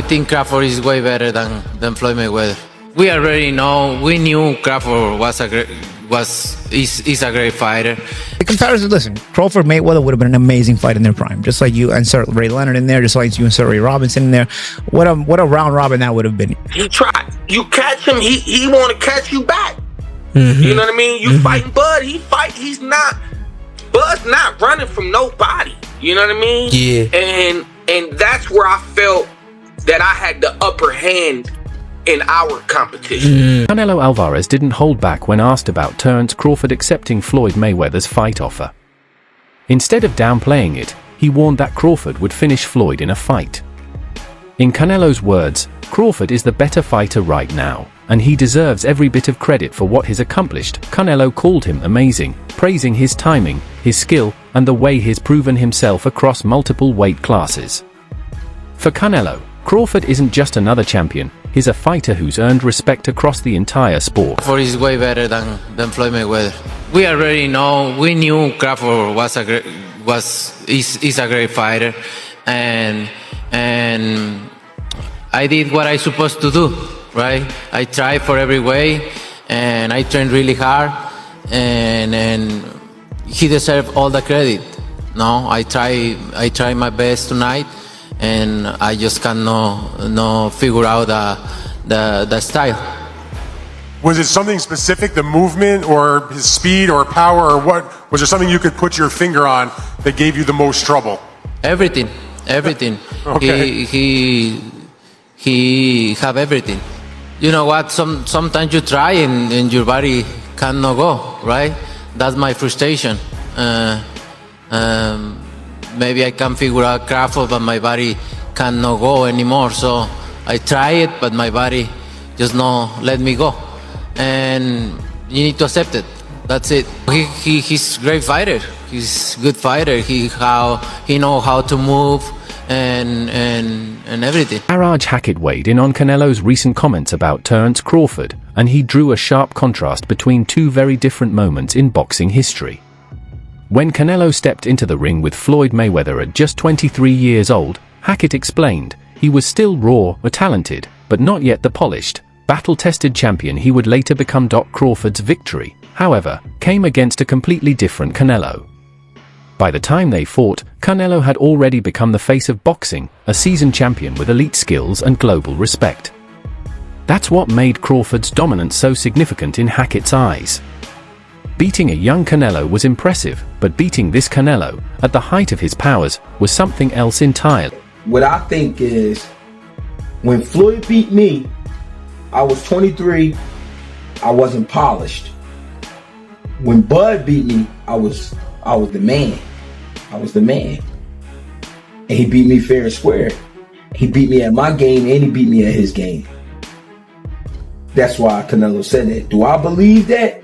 think Crawford is way better than Floyd Mayweather. We already know. We knew Crawford is a great fighter. The comparison, listen, Crawford Mayweather would have been an amazing fight in their prime. Just like you insert Ray Leonard in there, just like you insert Ray Robinson in there. What a round robin that would have been. He tried. You catch him, he want to catch you back. You know what I mean? You fighting Bud, he's not. Bud's not running from nobody. You know what I mean? Yeah. And that's where I felt that I had the upper hand in our competition. Canelo Alvarez didn't hold back when asked about Terence Crawford accepting Floyd Mayweather's fight offer. Instead of downplaying it, he warned that Crawford would finish Floyd in a fight. In Canelo's words, Crawford is the better fighter right now, and he deserves every bit of credit for what he's accomplished. Canelo called him amazing, praising his timing, his skill, and the way he's proven himself across multiple weight classes. For Canelo, Crawford isn't just another champion, he's a fighter who's earned respect across the entire sport. Crawford is way better than Floyd Mayweather. We already know. We knew Crawford is a great fighter, and I did what I supposed to do, right? I tried for every way, and I trained really hard, and he deserved all the credit. No, I try my best tonight, and I just cannot figure out the style. Was it something specific, the movement or his speed or power, or what? Was there something you could put your finger on that gave you the most trouble? Everything. Okay. He have everything. You know what? Sometimes you try and your body cannot go, right? That's my frustration. Maybe I can figure out Crawford, but my body cannot go anymore. So I try it, but my body just not let me go. And you need to accept it. That's it. He's a great fighter. He's a good fighter. He know how to move and everything. Araj Hackett weighed in on Canelo's recent comments about Terence Crawford, and he drew a sharp contrast between two very different moments in boxing history. When Canelo stepped into the ring with Floyd Mayweather at just 23 years old, Hackett explained, he was still raw, talented, but not yet the polished, battle-tested champion he would later become. Crawford's victory, however, came against a completely different Canelo. By the time they fought, Canelo had already become the face of boxing, a seasoned champion with elite skills and global respect. That's what made Crawford's dominance so significant in Hackett's eyes. Beating a young Canelo was impressive, but beating this Canelo, at the height of his powers, was something else entirely. What I think is, when Floyd beat me, I was 23, I wasn't polished. When Bud beat me, I was the man. I was the man. And he beat me fair and square. He beat me at my game and he beat me at his game. That's why Canelo said that. Do I believe that?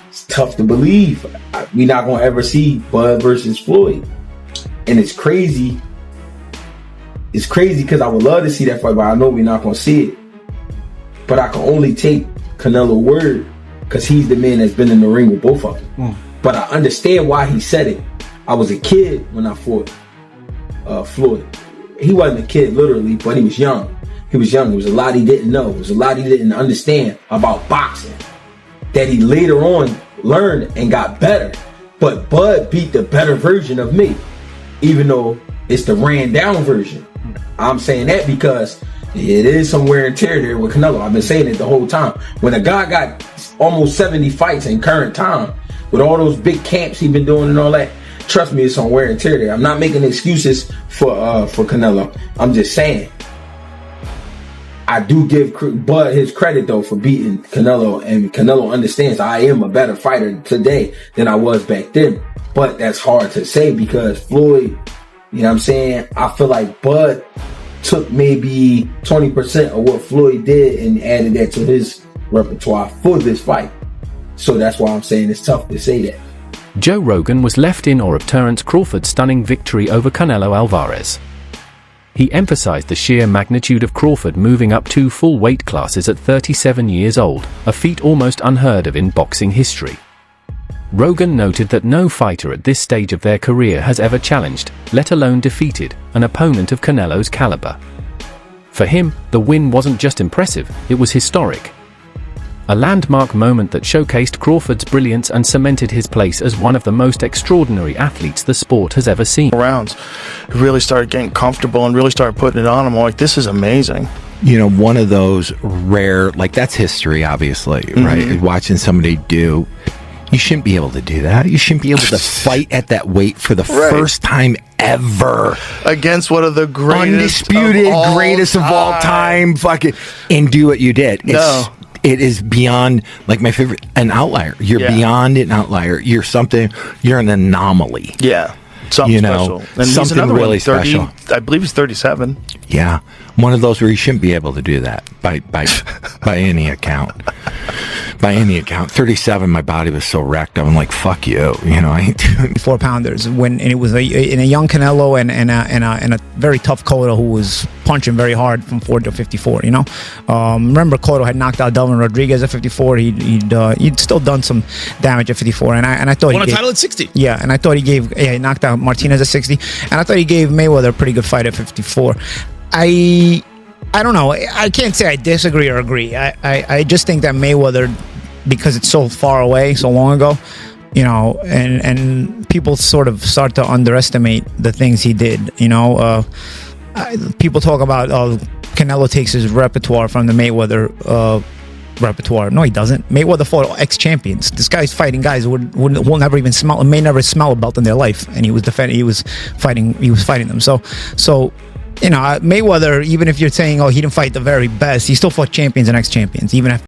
It's tough to believe. We're not going to ever see Bud versus Floyd. And it's crazy. It's crazy because I would love to see that fight, but I know we're not going to see it. But I can only take Canelo's word because he's the man that's been in the ring with both of them. But I understand why he said it. I was a kid when I fought Floyd. He wasn't a kid literally, but he was young. He was young. There was a lot he didn't know. There was a lot he didn't understand about boxing that he later on learned and got better. But Bud beat the better version of me, even though it's the ran down version. I'm saying that because it is some wear and tear there with Canelo. I've been saying it the whole time. When a guy got almost 70 fights in current time, with all those big camps he's been doing and all that, trust me, it's some wear and tear there. I'm not making excuses for Canelo. I'm just saying, I do give Bud his credit though for beating Canelo, and Canelo understands I am a better fighter today than I was back then. But that's hard to say because Floyd, you know what I'm saying? I feel like Bud took maybe 20% of what Floyd did and added that to his repertoire for this fight. So that's why I'm saying it's tough to say that. Joe Rogan was left in awe of Terence Crawford's stunning victory over Canelo Alvarez. He emphasized the sheer magnitude of Crawford moving up 2 full weight classes at 37 years old, a feat almost unheard of in boxing history. Rogan noted that no fighter at this stage of their career has ever challenged, let alone defeated, an opponent of Canelo's caliber. For him, the win wasn't just impressive, it was historic. A landmark moment that showcased Crawford's brilliance and cemented his place as one of the most extraordinary athletes the sport has ever seen. Rounds, really started getting comfortable and really started putting it on him. I'm like, this is amazing. You know, one of those rare, like, that's history, obviously, right? Watching somebody do, you shouldn't be able to do that. You shouldn't be able to fight at that weight for the first time ever against one of the greatest, undisputed greatest of all time, fucking, and do what you did. It is beyond, like, my favorite, an outlier. You're beyond an outlier. You're an anomaly. Yeah. Something special. And something really special. I believe he's 37. Yeah. One of those where you shouldn't be able to do that by any account. By any account. 37, my body was so wrecked. I'm like, fuck you. You know, I ain't doing 4-pounders and it was in a young Canelo and a very tough Cotto who was punching very hard from 40 to 54, you know. Remember Cotto had knocked out Delvin Rodriguez at 54. He'd still done some damage at 54, and I thought won a title at 60. Yeah, and I thought he knocked out Martinez at 60, and I thought he gave Mayweather a pretty good fight at 54. I don't know. I can't say I disagree or agree. I just think that Mayweather, because it's so far away, so long ago, you know, and people sort of start to underestimate the things he did, you know. People talk about Canelo takes his repertoire from the Mayweather repertoire. No, he doesn't. Mayweather fought ex-champions. This guy's fighting guys who will never even may never smell a belt in their life, and he was fighting them. So you know, Mayweather, even if you're saying, oh, he didn't fight the very best, he still fought champions and ex-champions, even after